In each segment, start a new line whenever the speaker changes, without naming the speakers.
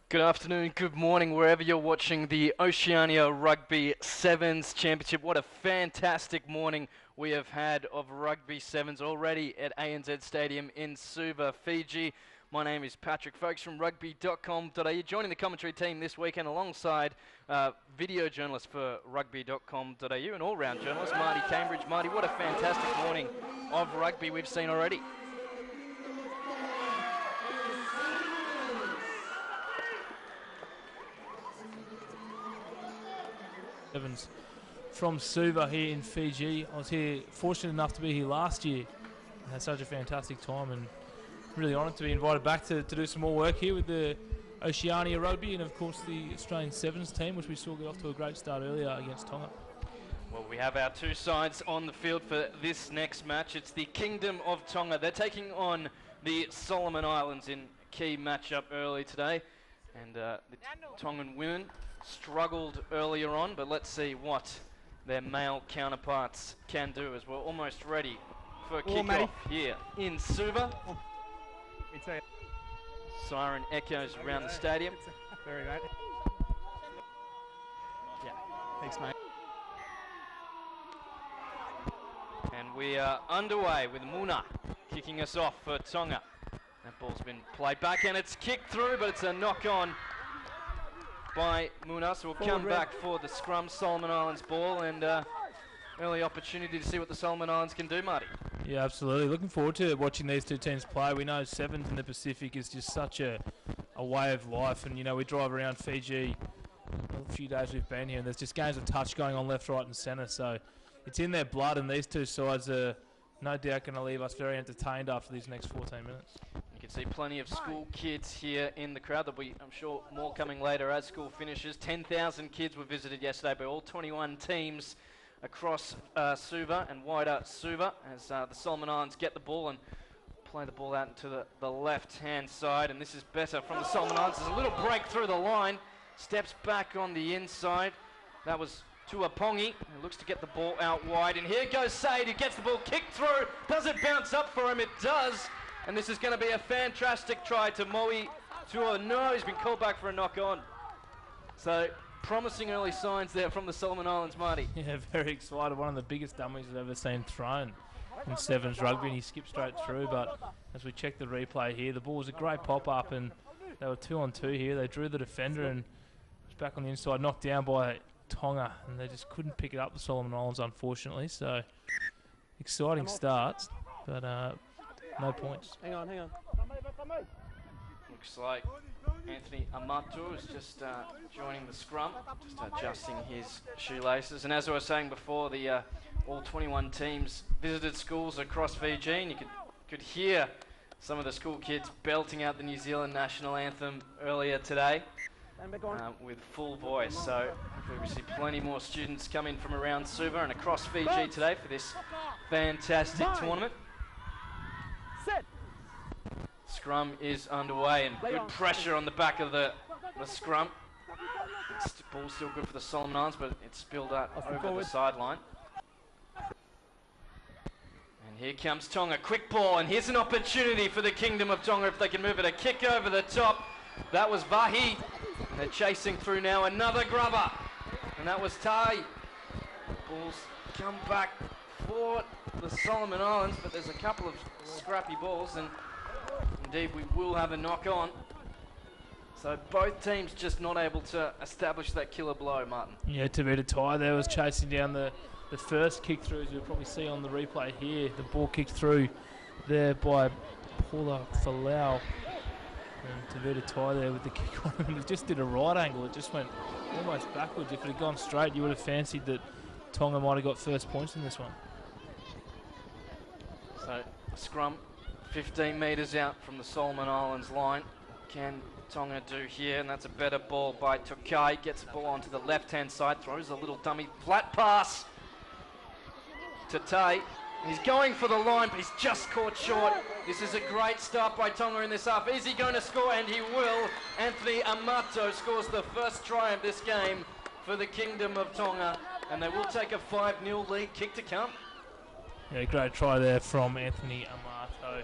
Good afternoon, good morning, wherever you're watching the Oceania Rugby Sevens Championship. What a fantastic morning we have had of Rugby Sevens already at ANZ Stadium in Suva, Fiji. My name is Patrick Folks from rugby.com.au, joining the commentary team this weekend alongside video journalist for rugby.com.au and all-round journalist Marty Cambridge. Marty, what a fantastic morning of rugby we've seen already.
Sevens from Suva here in Fiji. I was here, fortunate enough to be here last year and had such a fantastic time, and really honoured to be invited back to do some more work here with the Oceania Rugby and of course the Australian Sevens team, which we saw get off to a great start earlier against Tonga.
Well, we have our two sides on the field for this next match. It's the Kingdom of Tonga. They're taking on the Solomon Islands in a key matchup early today, and the Tongan women struggled earlier on, but let's see what their male counterparts can do as we're almost ready for kick-off here in Suva. Siren echoes around the stadium.
Very right. Yeah, thanks mate.
And we are underway with Muna kicking us off for Tonga. That ball's been played back and it's kicked through, but it's a knock-on by Muna, so we'll come back for the scrum. Solomon Islands ball, and early opportunity to see what the Solomon Islands can do, Marty.
Yeah, absolutely. Looking forward to watching these two teams play. We know Sevens in the Pacific is just such a way of life, and you know, we drive around Fiji a few days we've been here, and there's just games of touch going on left, right and centre, so it's in their blood, and these two sides are no doubt going to leave us very entertained after these next 14 minutes.
You can see plenty of school kids here in the crowd. There'll be, I'm sure, more coming later as school finishes. 10,000 kids were visited yesterday by all 21 teams across Suva and wider Suva as the Solomon Islands get the ball and play the ball out into the left-hand side. And this is better from the Solomon Islands. There's a little break through the line. Steps back on the inside. That was Tuapongi, who looks to get the ball out wide. And here goes Said, who gets the ball kicked through. Does it bounce up for him? It does. And this is going to be a fantastic try to Moe Tua. No, he's been called back for a knock-on. So, promising early signs there from the Solomon Islands, Marty.
Yeah, very excited. One of the biggest dummies I've ever seen thrown in Sevens rugby, and he skipped straight through. But as we check the replay here, the ball was a great pop-up, and they were 2-on-2 here. They drew the defender and was back on the inside, knocked down by Tonga, and they just couldn't pick it up, the Solomon Islands, unfortunately. So, exciting starts, but no points.
Hang on.
Looks like Anthony Amato is just joining the scrum, just adjusting his shoelaces. And as I was saying before, the all 21 teams visited schools across Fiji, and you could hear some of the school kids belting out the New Zealand national anthem earlier today with full voice. So hopefully we see plenty more students come in from around Suva and across Fiji today for this fantastic tournament. Scrum is underway, and good pressure on the back of the scrum. Ball's still good for the Solomon Islands, but it's spilled out over the sideline. And here comes Tonga, quick ball, and here's an opportunity for the Kingdom of Tonga if they can move it. A kick over the top, that was Vahi. And they're chasing through now, another grubber, and that was Tai. Balls come back for the Solomon Islands, but there's a couple of scrappy balls, and indeed we will have a knock-on. So both teams just not able to establish that killer blow, Martin.
Yeah, Tavita Tai there was chasing down the first kick through, as you'll probably see on the replay here. The ball kicked through there by Paula Falau. And Tavita Tai there with the kick on him. It just did a right angle. It just went almost backwards. If it had gone straight, you would have fancied that Tonga might have got first points in this one.
So scrum 15 metres out from the Solomon Islands line. Can Tonga do here? And that's a better ball by Tokai. Gets the ball onto the left-hand side. Throws a little dummy flat pass to Tai. He's going for the line, but he's just caught short. This is a great start by Tonga in this half. Is he going to score? And he will. Anthony Amato scores the first try of this game for the Kingdom of Tonga. And they will take a 5-0 lead. Kick to come.
Yeah, great try there from Anthony Amato.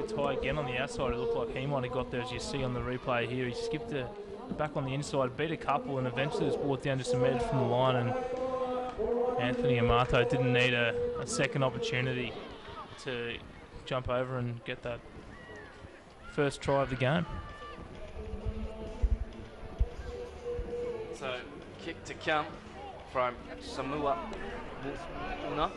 to tie again on the outside. It looked like he might have got there, as you see on the replay here. He skipped it back on the inside, beat a couple, and eventually was brought down just a metre from the line. And Anthony Amato didn't need a second opportunity to jump over and get that first try of the game.
So, kick to come from Samoa Una.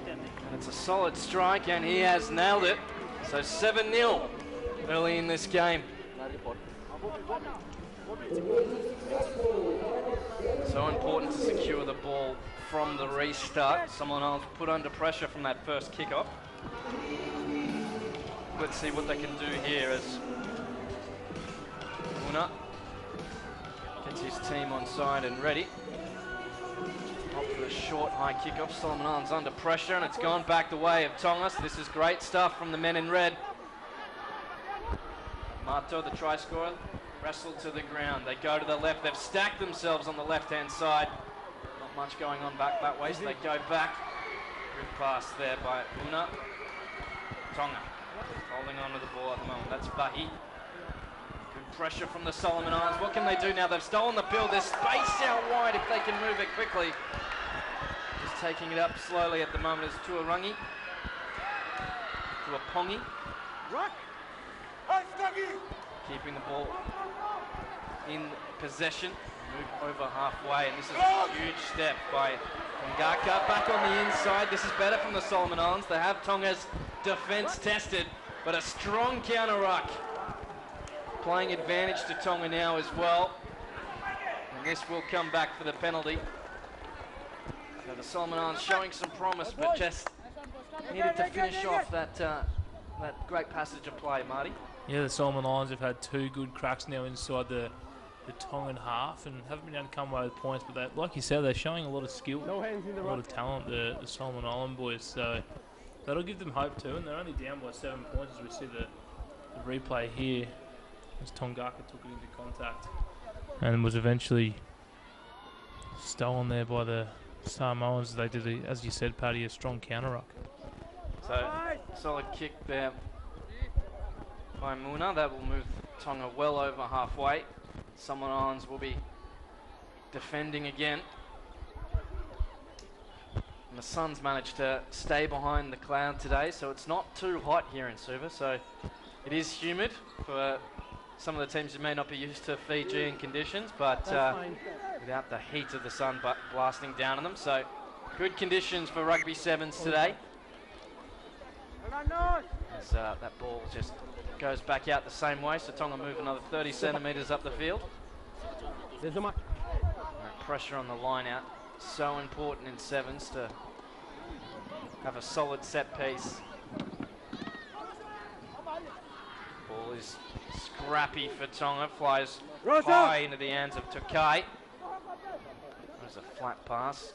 And it's a solid strike, and he has nailed it. So 7-0 early in this game. So important to secure the ball from the restart. Someone else put under pressure from that first kickoff. Let's see what they can do here as Una gets his team on side and ready. Off for the short high kickoff. Solomon Islands under pressure, and it's gone back the way of Tonga. So this is great stuff from the men in red. Mato, the try scorer, wrestled to the ground. They go to the left. They've stacked themselves on the left-hand side. Not much going on back that way, so they go back. Good pass there by Una. Tonga holding on to the ball at the moment. That's Bahi. Good pressure from the Solomon Islands. What can they do now? They've stolen the bill. There's space out wide if they can move it quickly. Just taking it up slowly at the moment is Tuarangi. Tuapongi. Keeping the ball in possession. Move over halfway, and this is a huge step by Ngaka. Back on the inside. This is better from the Solomon Islands. They have Tonga's defence tested, but a strong counter ruck. Playing advantage to Tonga now as well. And this will come back for the penalty. So the Solomon Islands showing some promise, but just needed to finish off that great passage of play, Marty.
Yeah, the Solomon Islands have had two good cracks now inside the Tongan half and haven't been able to come away with points, but they, like you said, they're showing a lot of skill, a lot of talent, the Solomon Island boys, so that'll give them hope too, and they're only down by 7 points as we see the replay here as Tongaka took it into contact and was eventually stolen there by the Samoans. They did, as you said, Paddy, a strong counter ruck.
So, solid kick there by Muna. That will move Tonga well over halfway. Solomon Islands will be defending again. And the sun's managed to stay behind the cloud today, so it's not too hot here in Suva. So it is humid for some of the teams who may not be used to Fijian conditions, but without the heat of the sun blasting down on them. So good conditions for rugby sevens today. As that ball just goes back out the same way, so Tonga move another 30 centimetres up the field. And that pressure on the line out, so important in sevens to have a solid set piece. Ball is scrappy for Tonga, flies high into the hands of Tokai. There's a flat pass.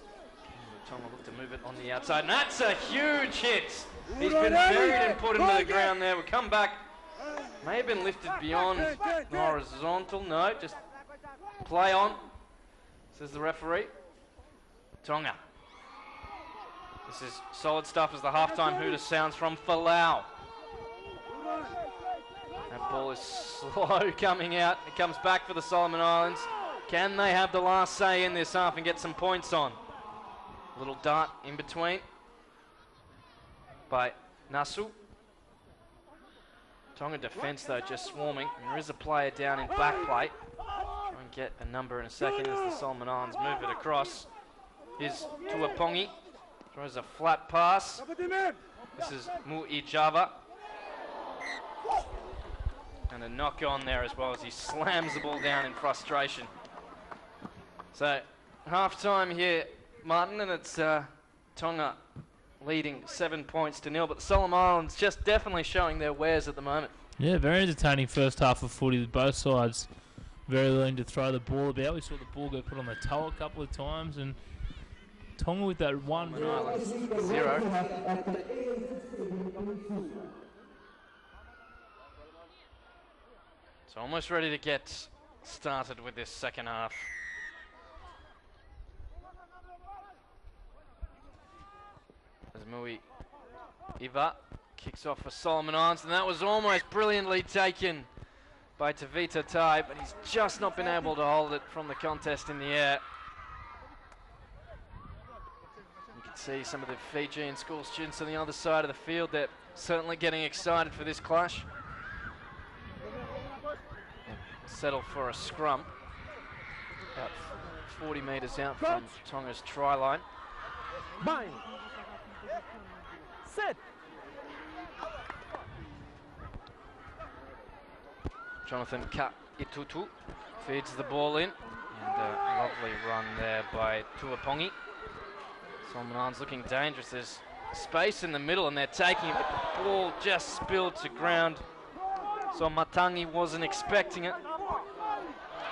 Tonga look to move it on the outside, and that's a huge hit. He's been buried and put into the ground there. We'll come back. May have been lifted beyond the horizontal. No, just play on, says the referee. Tonga. This is solid stuff as the halftime hooter sounds from Falau. That ball is slow coming out. It comes back for the Solomon Islands. Can they have the last say in this half and get some points on? A little dart in between by Nasu. Tonga defence though just swarming, and there is a player down in back plate. Try and get a number in a second as the Solomon Islands move it across. Here's Tuapongi, throws a flat pass. This is Mu'i Java. And a knock on there as well as he slams the ball down in frustration. So half time here, Martin, and it's Tonga leading 7 points to 0, but the Solomon Islands just definitely showing their wares at the moment.
Yeah, very entertaining first half of footy with both sides very willing to throw the ball about. We saw the ball go put on the toe a couple of times, and Tonga with that one.
Islands 0. So almost ready to get started with this second half. as Mui Iva kicks off for Solomon Islands, and that was almost brilliantly taken by Tavita Tai, but he's just not been able to hold it from the contest in the air. You can see some of the Fijian school students on the other side of the field. They're certainly getting excited for this clash. Settle for a scrum about 40 metres out from Tonga's try line.
Bind. Set.
Jonathan Itutu feeds the ball in, and a lovely run there by Tuapongi. Solomon Islands looking dangerous. There's space in the middle and they're taking it, but the ball just spilled to ground. So Matangi wasn't expecting it.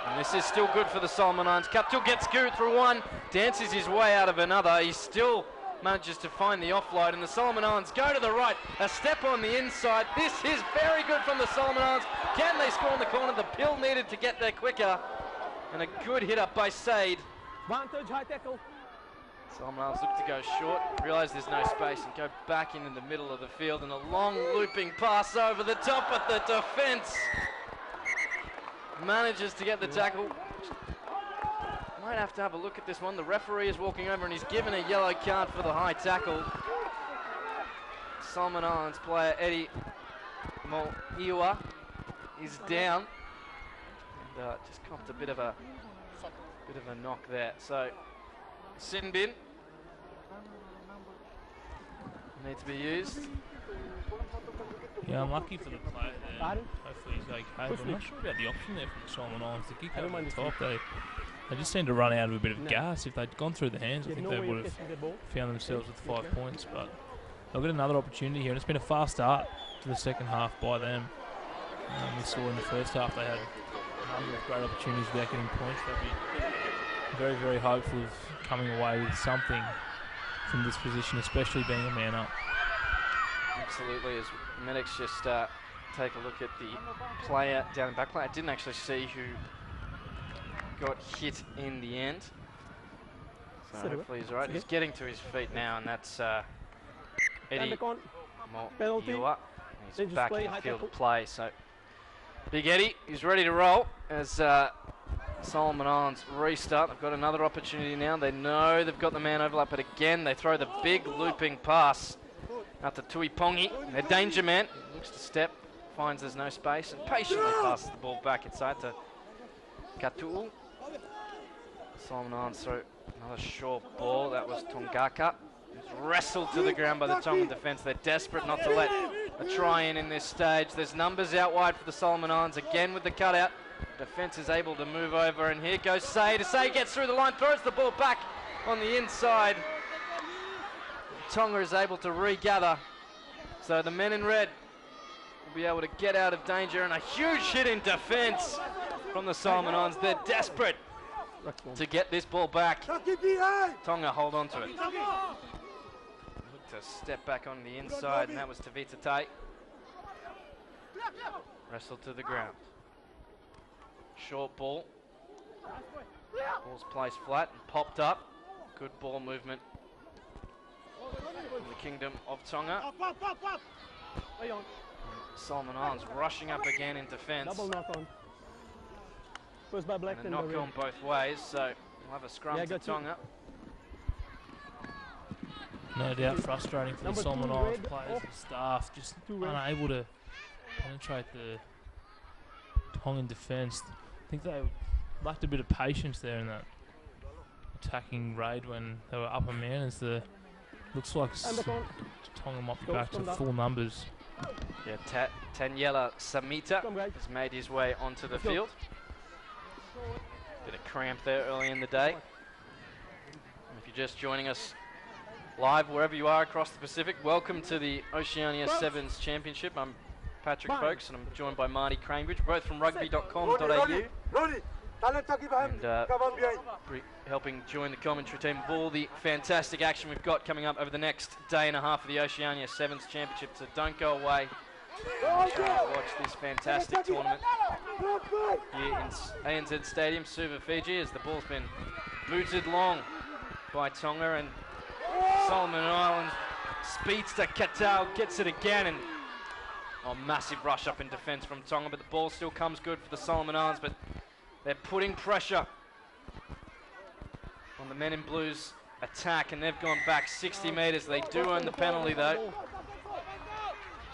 And this is still good for the Solomon Islands. Katu gets through one, dances his way out of another. He still manages to find the offload, and the Solomon Islands go to the right. A step on the inside. This is very good from the Solomon Islands. Can they score in the corner? The pill needed to get there quicker. And a good hit up by Said.
Vantage, high tackle.
Solomon Islands look to go short, realise there's no space, and go back into the middle of the field, and a long looping pass over the top of the defence. Manages to get the tackle. Might have to have a look at this one. The referee is walking over and he's given a yellow card for the high tackle. Solomon Islands player Eddie Moiua is down, and just copped a bit of a knock there. So sin bin need to be used.
Yeah, unlucky for the player there. Hopefully he's okay, but I'm not sure about the option there for the Solomon Islands to kick over the top. They just seem to run out of a bit of gas. If they'd gone through the hands, I think they would have found themselves with 5 points. But they'll get another opportunity here, and it's been a fast start to the second half by them. We saw in the first half they had a number of great opportunities without getting points. They'll be very, very hopeful of coming away with something from this position, especially being a man up.
Absolutely, as medics just take a look at the player down the back play. I didn't actually see who got hit in the end. So hopefully he's all right. He's getting to his feet now, and that's Eddie Moiua. He's back in field of play. So Big Eddie is ready to roll as Solomon Islands restart. They've got another opportunity now. They know they've got the man overlap, but again they throw the big looping pass out to Tuipongi. Their danger man looks to step, finds there's no space, and patiently passes the ball back inside to Katu'u. Solomon Islands throw another short ball. That was Tongaka. It's wrestled to the ground by the Tongan defence. They're desperate not to let a try in this stage. There's numbers out wide for the Solomon Islands again with the cutout. Defence is able to move over, and here goes Say. Say gets through the line, throws the ball back on the inside. Tonga is able to regather, so the men in red will be able to get out of danger, and a huge hit in defence from the Solomon Islands. They're desperate to get this ball back. Tonga hold on to it. Look to step back on the inside, and that was Tavita Tai. Wrestled to the ground. Short ball. Ball's placed flat and popped up. Good ball movement from the Kingdom of Tonga. Solomon Islands rushing up again in defence.
Double knock on. First by Black,
and a knock on both ways, so we'll have a scrum to Tonga.
No doubt frustrating for the Solomon Islands players and staff, just unable to penetrate the Tongan defence. I think they lacked a bit of patience there in that attacking raid when they were up a man, as the looks like Tonga might be back to full numbers.
Yeah, Tanyela Samita has made his way onto the field. Bit of cramp there early in the day. And if you're just joining us live wherever you are across the Pacific, welcome to the Oceania Sevens Championship. I'm Patrick Folkes and I'm joined by Marty Cranebridge, both from rugby.com.au. And helping join the commentary team of all the fantastic action we've got coming up over the next day and a half of the Oceania Sevens Championship. So don't go away. Watch this fantastic tournament here in ANZ Stadium, Suva, Fiji, as the ball's been booted long by Tonga, and Solomon Islands Speedster Katal gets it again, and massive rush up in defence from Tonga, but the ball still comes good for the Solomon Islands, but they're putting pressure on the Men in Blue's attack, and they've gone back 60 metres. They do earn the penalty though.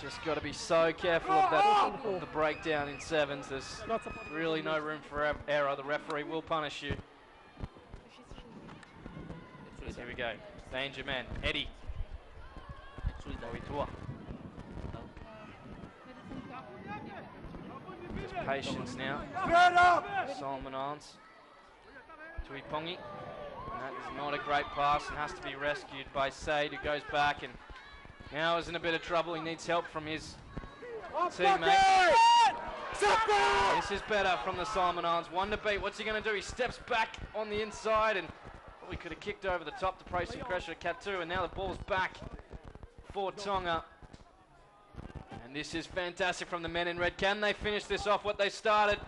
Just got to be so careful of that, of the breakdown in sevens. There's really no room for error. The referee will punish you. Here we go. Danger man, Eddie. Just patience now. Solomon Islands. Tuipongi. And that is not a great pass and has to be rescued by Said, who goes back and now is in a bit of trouble. He needs help from his teammate. This is better from the Solomon Islands. One to beat. What's he going to do? He steps back on the inside and we could have kicked over the top to place some pressure at Cat2, and now the ball's back for Tonga. And this is fantastic from the men in red. Can they finish this off what they started?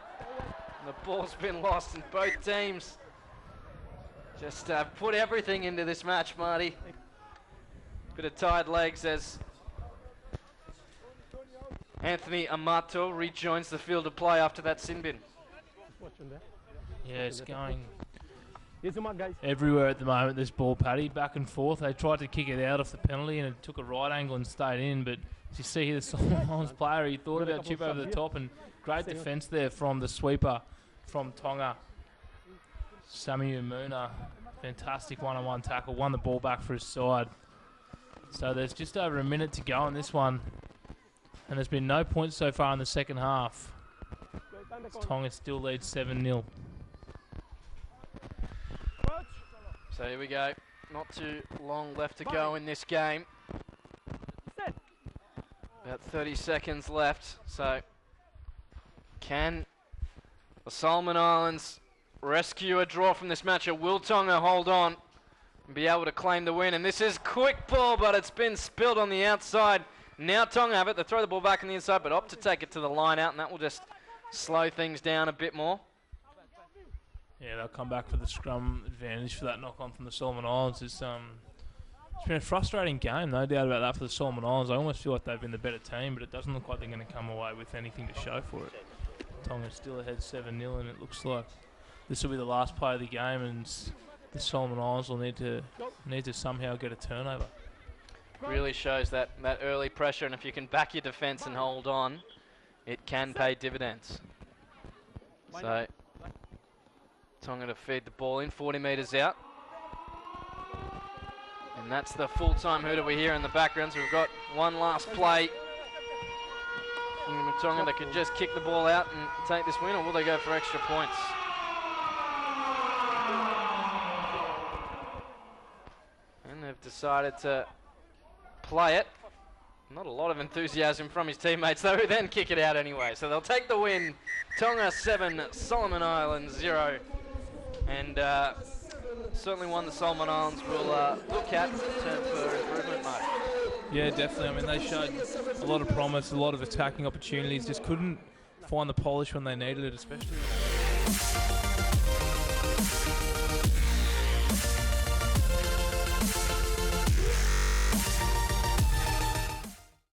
And the ball's been lost, and both teams just put everything into this match, Marty. Bit of tired legs as Anthony Amato rejoins the field of play after that sin bin.
Yeah, it's going everywhere at the moment, this ball, Paddy, back and forth. They tried to kick it out off the penalty and it took a right angle and stayed in, but as you see here, the Solomon Islands player, he thought about chip over the top, and great defence there from the sweeper from Tonga. Sami Umuna, fantastic one-on-one tackle, won the ball back for his side. So there's just over a minute to go in this one, and there's been no points so far in the second half. Tonga still leads 7-0.
So here we go. Not too long left to go in this game. About 30 seconds left. So can the Solomon Islands rescue a draw from this match, or will Tonga hold on and be able to claim the win? And this is quick ball, but it's been spilled on the outside. Now Tonga have it. They throw the ball back on the inside, but opt to take it to the line out, and that will just slow things down a bit more.
Yeah, they'll come back for the scrum advantage for that knock-on from the Solomon Islands. It's been a frustrating game, no doubt about that, for the Solomon Islands. I almost feel like they've been the better team, but it doesn't look like they're going to come away with anything to show for it. Tonga's still ahead 7-0, and it looks like this will be the last play of the game, and the Solomon Islands will need to somehow get a turnover.
Really shows that early pressure, and if you can back your defence and hold on, it can pay dividends. So Tonga to feed the ball in, 40 metres out. And that's the full-time hooter we hear in the background. So we've got one last play. Tonga that could just kick the ball out and take this win, or will they go for extra points? And they've decided to play it. Not a lot of enthusiasm from his teammates, though, who then kick it out anyway. So they'll take the win. Tonga 7, Solomon Islands 0. And certainly one the Solomon Islands will look at in terms for improvement mode.
Yeah, definitely. I mean, they showed a lot of promise, a lot of attacking opportunities, just couldn't find the polish when they needed it, especially.